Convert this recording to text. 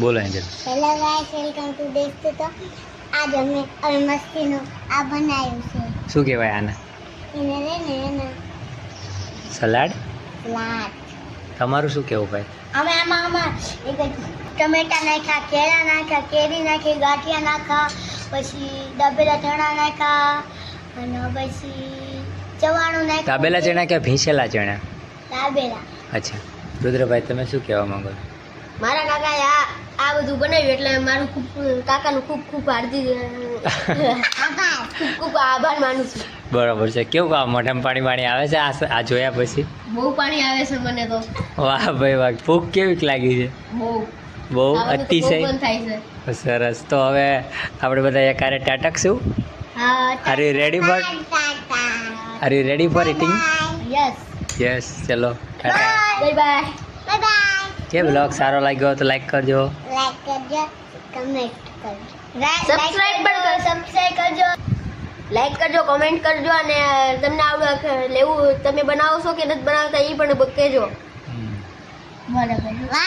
બોલો Angel. Hello guys, welcome to દેખતું તો આજ અમે મસ્તીનું આ બનાવ્યું છે. શું કહેવાય આને? એને રે ને એને સલાડ. સલાડ. તમારું શું કહેવું ભાઈ? અમે આમાં એક ટમેટા નાખ્યા, કેળા નાખ્યા, કેરી નાખી, ગાંઠિયા નાખ્યા, પછી દાબેલા ચણા નાખ્યા અને પછી ચવાણું નાખ્યું. દાબેલા ચણા કે ભીંસેલા ચણા? દાબેલા. અચ્છા, રુદ્રભાઈ તમે શું કહેવા માંગો છો? મારા કાકાએ આ બધું બનાવ્યું એટલે મારું કાકાનું ખૂબ આભાર માનું છું. બરાબર છે. કેવું આ મોઢામાં પાણી આવે છે આ જોયા પછી? બહુ પાણી આવે છે મને તો. વાહ ભાઈ વાહ, ભૂખ કેવી લાગી છે? બહુ અતિશય. થાય છે. સરસ. તો હવે આપણે બધા એકારે ટાટકશું. Are you ready for eating? Yes. ચલો બાય બાય. કે બ્લોગ સારો લાગ્યો તો લાઈક કરજો, કમેન્ટ કરજો, સબસ્ક્રાઇબ કરજો, લાઈક કરજો, કમેન્ટ કરજો અને તમને આવડે લેવું તમે બનાવો છો કે નથી બનાવતા એ પણ કહેજો. બરાબર.